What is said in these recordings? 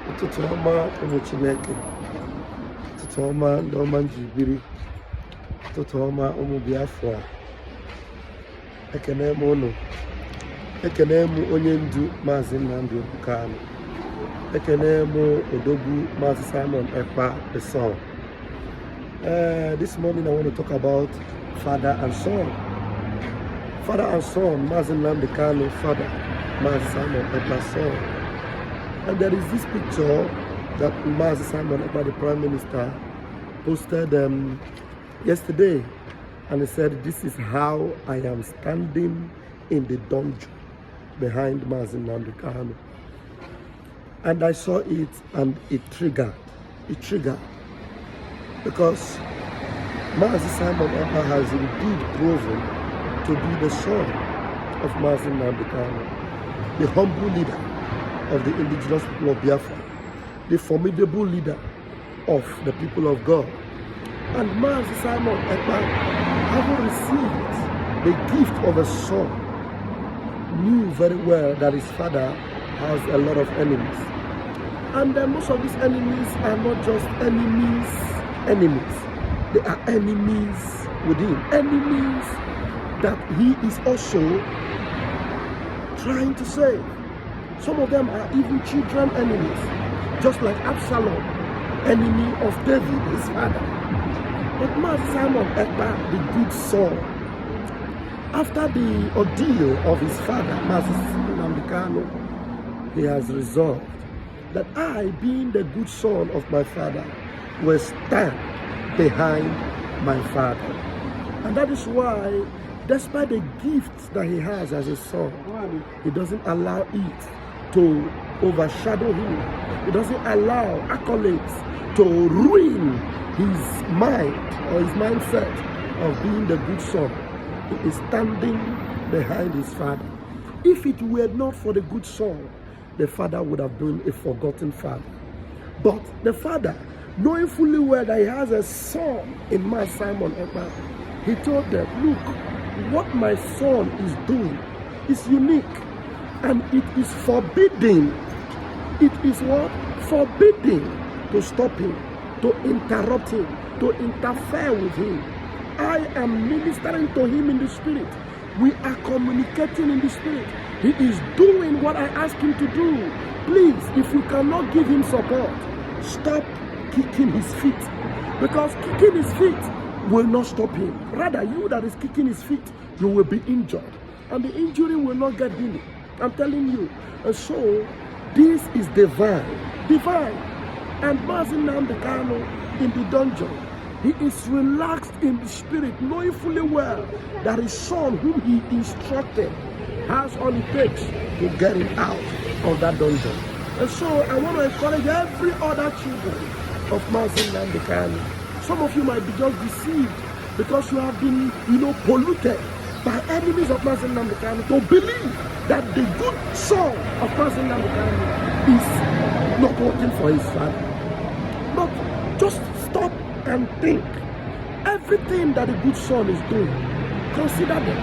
Ụtụtụ ọma ụmụ Chineke, ụtụtụ ọma ndị ọma njibiri, ụtụtụ ọma ụmụ Biafra. Ekene m unu, ekene m onye ndu Mazi Nnamdi Kanu, ekene m odogwu Mazi Simon Ekpa the son. This morning I want to talk about father and son. Father and son, Mazi Nnamdi Kanu, father, Mazi Simon Ekpa son. And there is this picture that Mazi Simon Ekpa, the Prime Minister, posted yesterday, and he said, "This is how I am standing in the dungeon behind Mazi Nnamdi Kanu." And I saw it, and it triggered. Because Mazi Simon Ekpa has indeed proven to be the son of Mazi Nnamdi Kanu, the humble leader of the indigenous people of Biafra, the formidable leader of the people of God. And Mazi Simon Ekpa, having received the gift of a son, knew very well that his father has a lot of enemies. And most of these enemies are not just enemies. They are enemies within. Enemies that he is also trying to save. Some of them are even children enemies, just like Absalom, enemy of David, his father. But Mazi Simon Ekpa, the good son, after the ordeal of his father, Mazi Nnamdi Kanu, he has resolved that I, being the good son of my father, will stand behind my father. And that is why, despite the gifts that he has as a son, he doesn't allow it to overshadow him. He doesn't allow accolades to ruin his mind or his mindset of being the good son. He is standing behind his father. If it were not for the good son, the father would have been a forgotten father. But the father, knowing fully well that he has a son in Mazi Simon Ekpa, he told them, "Look, what my son is doing is unique. And it is forbidden." It is what? Forbidden to stop him, to interrupt him, to interfere with him. I am ministering to him in the spirit. We are communicating in the spirit. He is doing what I ask him to do. Please, if you cannot give him support, stop kicking his feet. Because kicking his feet will not stop him. Rather, you that is kicking his feet, you will be injured. And the injury will not get healed. I'm telling you. And so, this is divine. And Mazi Nnamdi Kanu in the dungeon, he is relaxed in the spirit, knowing fully well that his son, whom he instructed, has all it takes to get him out of that dungeon. And so, I want to encourage every other children of Mazi Nnamdi Kanu. Some of you might be just deceived because you have been, polluted by enemies of Mazi Nnamdi Kanu to believe that the good son of Mazi Nnamdi Kanu is not working for his father. But just stop and think. Everything that the good son is doing, consider them.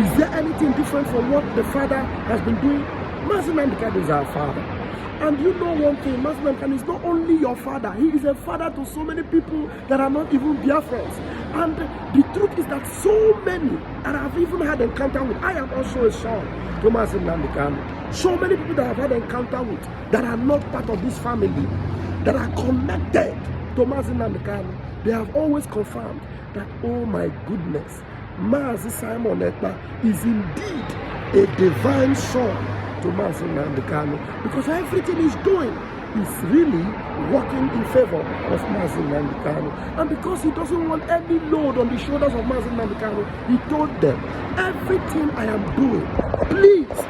Is there anything different from what the father has been doing? Mazi Nnamdi Kanu is our father. And you know one thing, Mazi Nnamdi Kanu is not only your father, he is a father to so many people that are not even Biafrans. And the truth is that so many that I've even had encounter with, I am also a son to Mazi Nnamdi Kanu. So many people that I've had encounter with that are not part of this family, that are connected to Mazi Nnamdi Kanu, they have always confirmed that, oh my goodness, Mazi Simon Ekpa is indeed a divine son to Mazi Nnamdi Kanu, because everything he's doing is really working in favor of Mazi Nnamdi Kanu. And because he doesn't want any load on the shoulders of Mazi Nnamdi Kanu, he told them, everything I am doing, please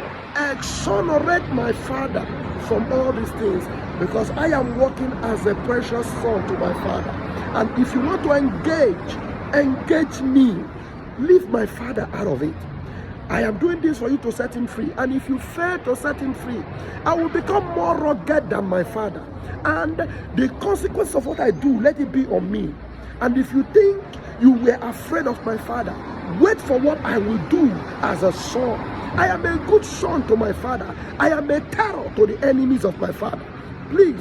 exonerate my father from all these things, because I am working as a precious son to my father. And if you want to engage me, leave my father out of it. I am doing this for you to set him free. And if you fail to set him free, I will become more rugged than my father. And the consequence of what I do, let it be on me. And if you think you were afraid of my father, wait for what I will do as a son. I am a good son to my father. I am a terror to the enemies of my father. Please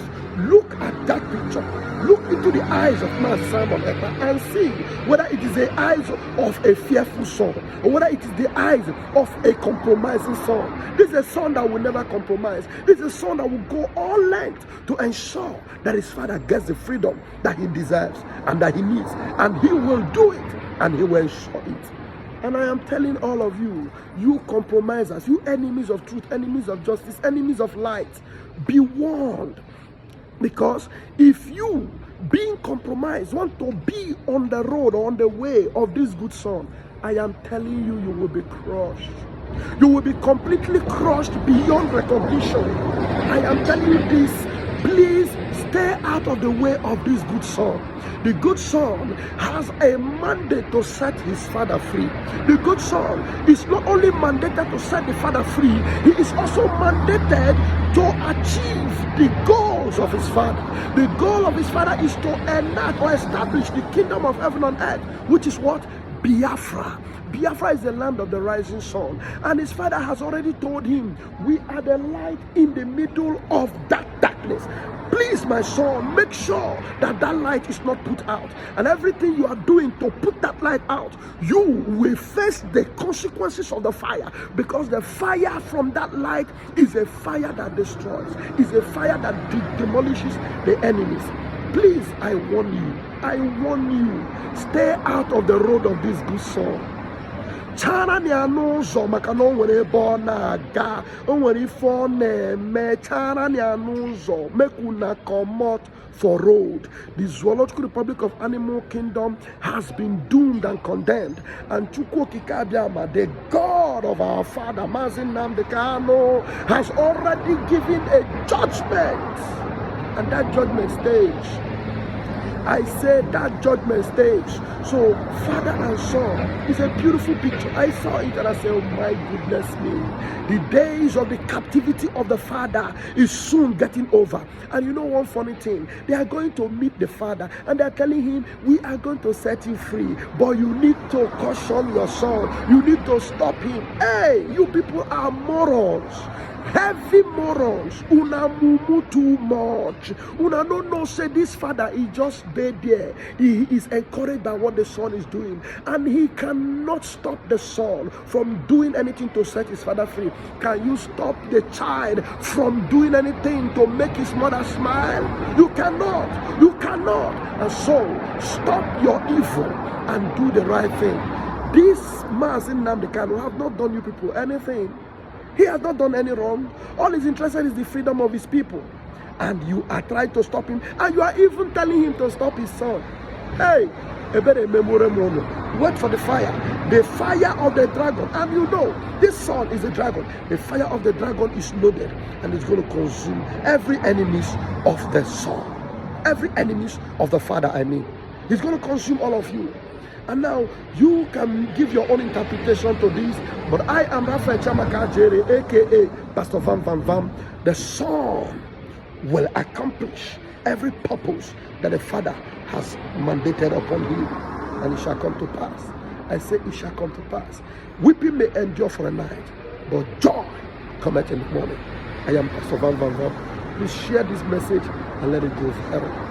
look at that picture. Look into the eyes of Mazi Ekpa and see whether it is the eyes of a fearful son or whether it is the eyes of a compromising son. This is a son that will never compromise. This is a son that will go all length to ensure that his father gets the freedom that he deserves and that he needs. And he will do it and he will ensure it. And I am telling all of you, you compromisers, you enemies of truth, enemies of justice, enemies of light, be warned. Because if you, being compromised, want to be on the road or on the way of this good son, I am telling you, you will be crushed. You will be completely crushed beyond recognition. I am telling you this, please stay out of the way of this good son. The good son has a mandate to set his father free. The good son is not only mandated to set the father free, he is also mandated to achieve the goals of his father. The goal of his father is to enact or establish the kingdom of heaven on earth, which is what? Biafra. Biafra is the land of the rising sun. And his father has already told him, we are the light in the middle of that darkness. Please, my son, make sure that that light is not put out. And everything you are doing to put that light out, you will face the consequences of the fire. Because the fire from that light is a fire that destroys. Is a fire that demolishes the enemies. Please, I warn you, stay out of the road of this good son. Chara ni anuzo makana onwere ebe na-aga onwere ife ọ na-eme. Chara ni anuzo make una comot for road. The Zoological Republic of Animal Kingdom has been doomed and condemned, and Chukwu Okike Abiama, the God of our father Mazi Nnamdi Kanu, has already given a judgment, and that judgment stage, I said that judgment stage. So father and son is a beautiful picture. I saw it and I said, oh my goodness me. The days of the captivity of the father is soon getting over. And you know one funny thing? They are going to meet the father and they are telling him, we are going to set you free. But you need to caution your son. You need to stop him. Hey, you people are morons. Heavy morons. Una mumu too much. Una no know say this father is just there. He is encouraged by what the son is doing, and he cannot stop the son from doing anything to set his father free. Can you stop the child from doing anything to make his mother smile? You cannot. You cannot. And so stop your evil and do the right thing. This Mazi Nnamdi Kanu have not done you people anything. He has not done any wrong. All he's interested in is the freedom of his people. And you are trying to stop him. And you are even telling him to stop his son. Hey, wait for the fire. The fire of the dragon. And you know, this son is a dragon. The fire of the dragon is loaded. And it's going to consume every enemies of the son. Every enemies of the father, I mean. He's going to consume all of you. And now you can give your own interpretation to this, but I am Raphael Chamaka Jere, aka Pastor Vam Vam Vam. The son will accomplish every purpose that the father has mandated upon him, and it shall come to pass. I say it shall come to pass. Weeping may endure for a night, but joy cometh in the morning. I am Pastor Vam Vam Vam. Please share this message and let it go forever.